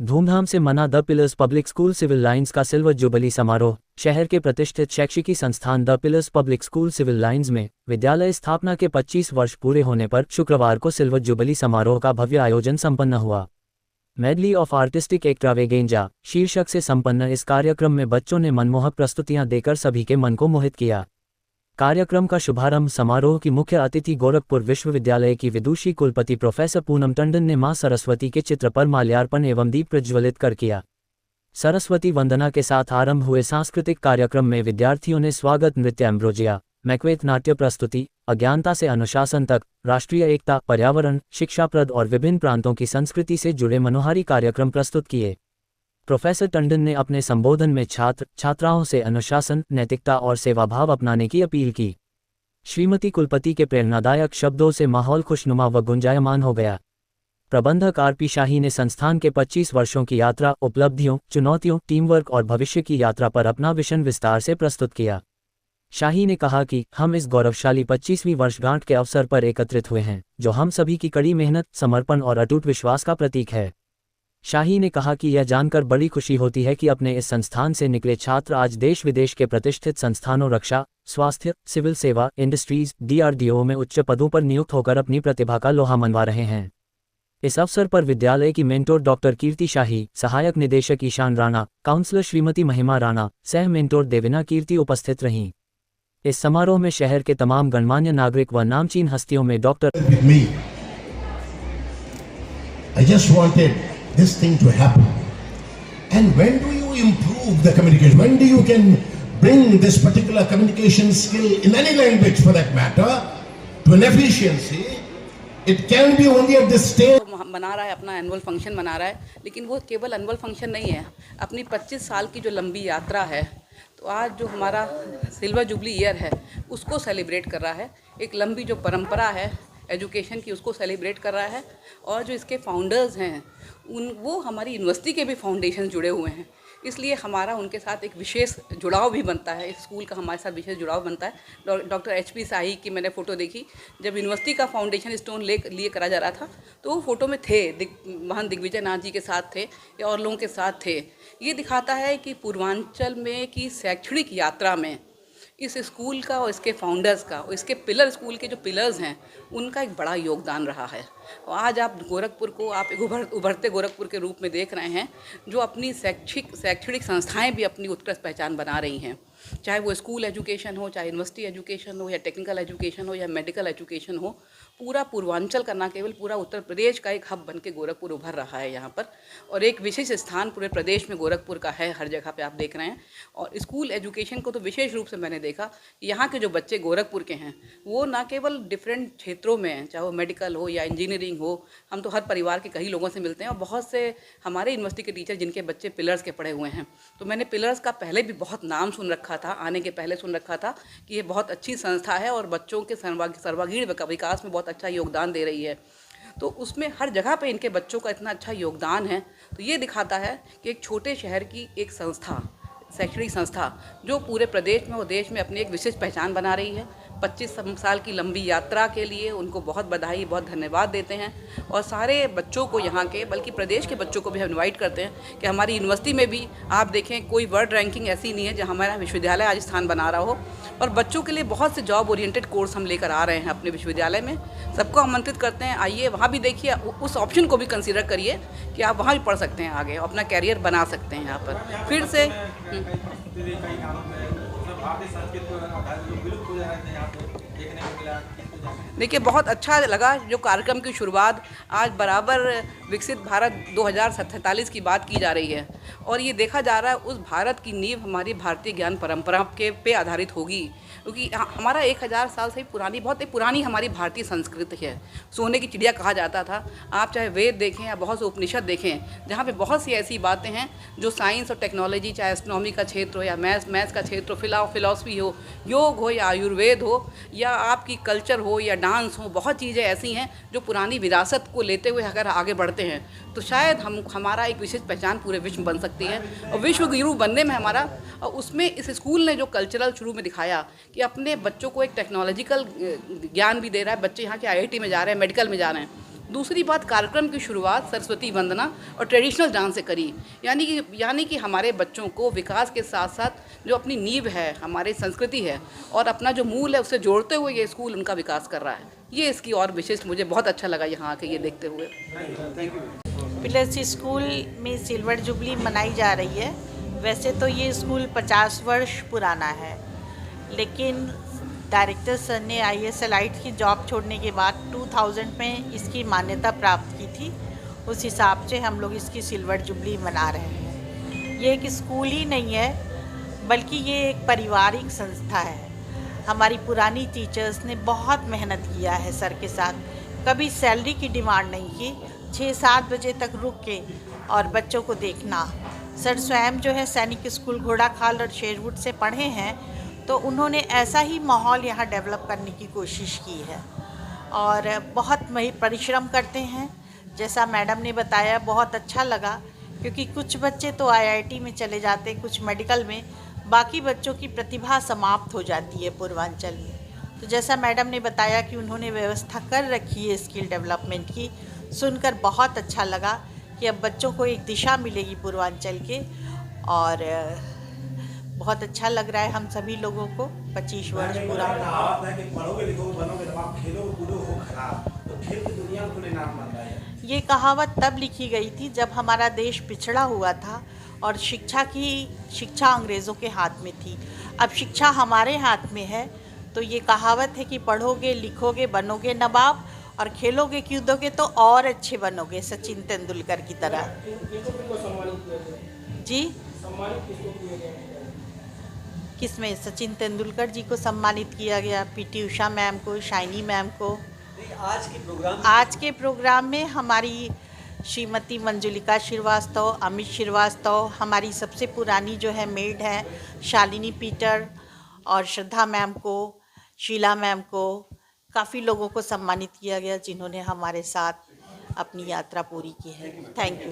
धूमधाम से मना the pillars public school civil lines का सिल्वर जुबली समारोह। शहर के प्रतिष्ठित शैक्षिकी संस्थान the pillars public school civil lines में विद्यालय स्थापना के 25 वर्ष पूरे होने पर शुक्रवार को सिल्वर जुबली समारोह का भव्य आयोजन संपन्न हुआ। मेडली ऑफ आर्टिस्टिक एक्ट्रावेगेंजा शीर्षक से संपन्न इस कार्यक्रम में बच्चों ने मनमोहक प्रस्तुतियां देकर सभी के मन को मोहित किया। कार्यक्रम का शुभारंभ समारोह की मुख्य अतिथि गोरखपुर विश्वविद्यालय की विदुषी कुलपति प्रोफेसर पूनम टंडन ने मां सरस्वती के चित्र पर माल्यार्पण एवं दीप प्रज्वलित कर किया। सरस्वती वंदना के साथ आरंभ हुए सांस्कृतिक कार्यक्रम में विद्यार्थियों ने स्वागत नृत्य, एम्ब्रोजिया, मैक्वेथ नाट्य प्रस्तुति, अज्ञानता से अनुशासन तक, राष्ट्रीय एकता, पर्यावरण, शिक्षाप्रद और विभिन्न प्रांतों की संस्कृति से जुड़े मनोहारी कार्यक्रम प्रस्तुत किए। प्रोफेसर टंडन ने अपने संबोधन में छात्र छात्राओं से अनुशासन, नैतिकता और सेवाभाव अपनाने की अपील की। श्रीमती कुलपति के प्रेरणादायक शब्दों से माहौल खुशनुमा व गुंजायमान हो गया। प्रबंधक आरपी शाही ने संस्थान के 25 वर्षों की यात्रा, उपलब्धियों, चुनौतियों, टीमवर्क और भविष्य की यात्रा पर अपना विजन विस्तार से प्रस्तुत किया। शाही ने कहा कि हम इस गौरवशाली 25वीं वर्षगांठ के अवसर पर एकत्रित हुए हैं, जो हम सभी की कड़ी मेहनत, समर्पण और अटूट विश्वास का प्रतीक है। शाही ने कहा कि यह जानकर बड़ी खुशी होती है कि अपने इस संस्थान से निकले छात्र आज देश विदेश के प्रतिष्ठित संस्थानों, रक्षा, स्वास्थ्य, सिविल सेवा, इंडस्ट्रीज, DRDO में उच्च पदों पर नियुक्त होकर अपनी प्रतिभा का लोहा मनवा रहे हैं। इस अवसर पर विद्यालय की मेंटोर डॉक्टर कीर्ति शाही, सहायक निदेशक ईशान राणा, काउंसलर श्रीमती महिमा राणा, सह मेंटोर देविना कीर्ति उपस्थित रहीं। इस समारोह में शहर के तमाम गणमान्य नागरिक व नामचीन हस्तियों में doctor this thing to happen. And when do you improve the communication? When do you can bring this particular communication skill in any language for that matter to an efficiency? It can be only at this stage. मना रहा है, अपना annual function मना रहा है, लेकिन वो केवल एनुअल फंक्शन नहीं है, अपनी 25 साल की जो लंबी यात्रा है, तो आज जो हमारा सिल्वर जुबली ईयर है उसको सेलिब्रेट कर रहा है। एक लंबी जो परंपरा है एजुकेशन की उसको सेलिब्रेट कर रहा है। और जो इसके फाउंडर्स हैं वो हमारी यूनिवर्सिटी के भी फाउंडेशन जुड़े हुए हैं, इसलिए हमारा उनके साथ एक विशेष जुड़ाव भी बनता है। इस स्कूल का हमारे साथ विशेष जुड़ाव बनता है। डॉक्टर HP शाही की मैंने फ़ोटो देखी, जब यूनिवर्सिटी का फाउंडेशन स्टोन लिए करा जा रहा था तो वो फ़ोटो में थे, महान दिग्विजय नाथ जी के साथ थे या और लोगों के साथ थे। ये दिखाता है कि पूर्वांचल में की शैक्षणिक यात्रा में इस स्कूल का और इसके फाउंडर्स का और इसके पिलर, स्कूल के जो पिलर्स हैं उनका एक बड़ा योगदान रहा है। और आज आप गोरखपुर को आप एक उभरते गोरखपुर के रूप में देख रहे हैं, जो अपनी शैक्षणिक संस्थाएं भी अपनी उत्कृष्ट पहचान बना रही हैं, चाहे वो स्कूल एजुकेशन हो, चाहे यूनिवर्सिटी एजुकेशन हो, या टेक्निकल एजुकेशन हो, या मेडिकल एजुकेशन हो। पूरा पूर्वांचल का ना केवल पूरा उत्तर प्रदेश का एक हब बन के गोरखपुर उभर रहा है यहाँ पर, और एक विशेष स्थान पूरे प्रदेश में गोरखपुर का है, हर जगह पे आप देख रहे हैं। और स्कूल एजुकेशन को तो विशेष रूप से मैंने देखा कि यहाँ के जो बच्चे गोरखपुर के हैं वो ना केवल डिफरेंट क्षेत्रों में हैं, चाहे वो मेडिकल हो या इंजीनियरिंग हो। हम तो हर परिवार के कई लोगों से मिलते हैं और बहुत से हमारे यूनिवर्सिटी के टीचर जिनके बच्चे पिलर्स के पढ़े हुए हैं, तो मैंने पिलर्स का पहले भी बहुत नाम सुन रखा था, आने के पहले सुन रखा था कि ये बहुत अच्छी संस्था है और बच्चों के सर्वांगीण विकास में बहुत अच्छा योगदान दे रही है। तो उसमें हर जगह पे इनके बच्चों का इतना अच्छा योगदान है, तो ये दिखाता है कि एक छोटे शहर की एक संस्था, शैक्षणिक संस्था, जो पूरे प्रदेश में और देश में अपनी एक विशेष पहचान बना रही है। 25 साल की लंबी यात्रा के लिए उनको बहुत बधाई, बहुत धन्यवाद देते हैं। और सारे बच्चों को, यहाँ के बल्कि प्रदेश के बच्चों को भी हम इनवाइट करते हैं कि हमारी यूनिवर्सिटी में भी आप देखें, कोई वर्ल्ड रैंकिंग ऐसी नहीं है जहाँ हमारा विश्वविद्यालय आज स्थान बना रहा हो। और बच्चों के लिए बहुत से जॉब ओरिएंटेड कोर्स हम लेकर आ रहे हैं अपने विश्वविद्यालय में। सबको आमंत्रित करते हैं, आइए वहाँ भी देखिए, उस ऑप्शन को भी कंसीडर करिए कि आप वहाँ भी पढ़ सकते हैं, आगे अपना कैरियर बना सकते हैं यहाँ पर। फिर से देखिए, बहुत अच्छा लगा जो कार्यक्रम की शुरुआत आज बराबर विकसित भारत 2047 की बात की जा रही है, और ये देखा जा रहा है उस भारत की नींव हमारी भारतीय ज्ञान परंपरा के पे आधारित होगी, क्योंकि हमारा 1000 साल से पुरानी, बहुत ही पुरानी हमारी भारतीय संस्कृति है। सोने की चिड़िया कहा जाता था। आप चाहे वेद देखें या बहुत से उपनिषद देखें, जहाँ पे बहुत सी ऐसी बातें हैं जो साइंस और टेक्नोलॉजी, चाहे एस्ट्रोनॉमी का क्षेत्र हो या मैथ्स का क्षेत्र हो, फिलॉसफी हो, योग हो या आयुर्वेद हो, या आपकी कल्चर हो या डांस हो, बहुत चीज़ें ऐसी हैं जो पुरानी विरासत को लेते हुए अगर आगे बढ़ते हैं तो शायद हमारा एक विशेष पहचान पूरे विश्व में बन सकती है। और विश्व गुरु बनने में हमारा, और उसमें इस स्कूल ने जो कल्चरल शुरू में दिखाया कि अपने बच्चों को एक टेक्नोलॉजिकल ज्ञान भी दे रहा है। बच्चे यहाँ के IIT में जा रहे हैं, मेडिकल में जा रहे हैं, दूसरी बात, कार्यक्रम की शुरुआत सरस्वती वंदना और ट्रेडिशनल डांस से करी, यानी कि हमारे बच्चों को विकास के साथ साथ जो अपनी नींव है, हमारी संस्कृति है और अपना जो मूल है उससे जोड़ते हुए ये स्कूल उनका विकास कर रहा है। ये इसकी और विशिष्ट मुझे बहुत अच्छा लगा यहाँ आके ये देखते हुए। पिलर्स स्कूल में सिल्वर जुबली मनाई जा रही है। वैसे तो ये स्कूल 50 वर्ष पुराना है, लेकिन डायरेक्टर सर ने ISLite की जॉब छोड़ने के बाद 2000 में इसकी मान्यता प्राप्त की थी। उस हिसाब से हम लोग इसकी सिल्वर जुबली मना रहे हैं। ये एक स्कूल ही नहीं है, बल्कि ये एक पारिवारिक संस्था है। हमारी पुरानी टीचर्स ने बहुत मेहनत किया है सर के साथ, कभी सैलरी की डिमांड नहीं की। 6-7 बजे तक रुक के और बच्चों को देखना। सर स्वयं जो है सैनिक स्कूल घोड़ाखाल और शेरवुड से पढ़े हैं, तो उन्होंने ऐसा ही माहौल यहाँ डेवलप करने की कोशिश की है और बहुत परिश्रम करते हैं। जैसा मैडम ने बताया बहुत अच्छा लगा, क्योंकि कुछ बच्चे तो IIT में चले जाते हैं, कुछ मेडिकल में, बाकी बच्चों की प्रतिभा समाप्त हो जाती है पूर्वांचल में। तो जैसा मैडम ने बताया कि उन्होंने व्यवस्था कर रखी है स्किल डेवलपमेंट की, सुनकर बहुत अच्छा लगा कि अब बच्चों को एक दिशा मिलेगी पूर्वांचल के। और बहुत अच्छा लग रहा है हम सभी लोगों को 25 वर्ष पूरा। कहावत है कि पढ़ोगे लिखोगे बनोगे, जब आप खेलोगे कूदोगे हो खराब, तो खेल की दुनिया में खुले नाम बन रहा है। ये कहावत तब लिखी गई थी जब हमारा देश पिछड़ा हुआ था और शिक्षा अंग्रेज़ों के हाथ में थी। अब शिक्षा हमारे हाथ में है, तो ये कहावत है कि पढ़ोगे लिखोगे बनोगे नवाब और खेलोगे कूदोगे तो और अच्छे बनोगे, सचिन तेंदुलकर की तरह। जी, किसमें? सचिन तेंदुलकर जी को सम्मानित किया गया, PT उषा मैम को, शाइनी मैम को। आज के प्रोग्राम में हमारी श्रीमती मंजुलिका श्रीवास्तव, अमित श्रीवास्तव, हमारी सबसे पुरानी जो है मेड है शालिनी पीटर, और श्रद्धा मैम को, शीला मैम को, काफ़ी लोगों को सम्मानित किया गया जिन्होंने हमारे साथ अपनी यात्रा पूरी की है। Thank you.